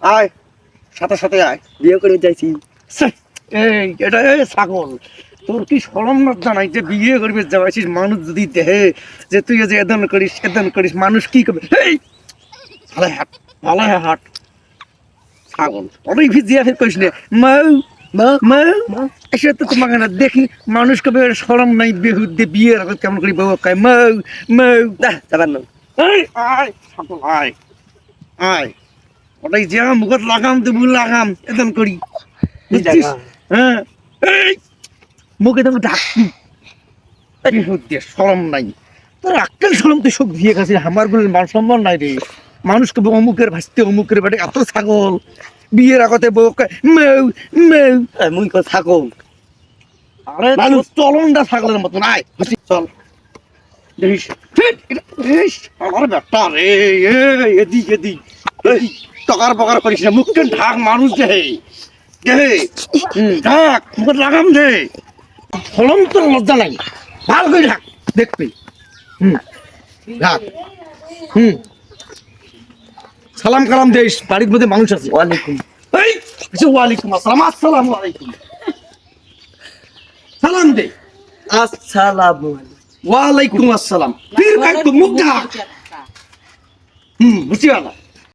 আয় সাথে সাথে আয়। বিয়ে করে যাইছি। এই এটা ছাগল, তোর কি শরম লজ্জা নাই যে বিয়ে করবি যাওয়াইছিস? মানুষ যদি দেহে যে তুই যে এদন করিস মানুষ কি করবে? এই ভালো হাট ছাগল অনেক ভিজিয়া ফের করিস নে মাউ মাউ এসে তো তোমাকে না দেখি মানুষ কবে শরম নাই বেহুদে বিয়ে রাখো কেমন করি বউ কায় মাউ মাউ যাবার না। এই আয় ছাগল আয় আয় ওটাই যে মুখত লাগাম তুমি লাগাম এদন করি বুঝছিস? হ্যাঁ এই মুখে তুমি ডাকবি বেহুদে শরম নাই তোর আক্কেল শরম তুই সব দিয়ে গেছিস আমার কোনো মান সম্মান নাই রে মানুষকে অমুকের ভাসতে অমুকের বাড়ি এত ছাগল বিয়ের আগতে বউ মেউ মেউ মুই কো থাকো। আরে মানুষ চলনটা ছাগলের মতন আয় চল দেখিস আমার ব্যাপার রে এদিক এদিক টকার বকার করিস না মুখকে ঢাক মানুষ দে ঢাক মুখে লাগাম দে ফলন তোর লজ্জা নাই ভালো করে ঢাক দেখবি ঢাক সালাম কালাম দেশ বাড়ির মধ্যে মানুষ আছে। ওয়ালাইকুম। এই ওয়ালাইকুম আসসালাম আসসালামু আলাইকুম সালাম দে। আসসালামু আলাইকুম। ওয়ালাইকুম আসসালাম ফির কাট মুখ ঢাক বুঝছি না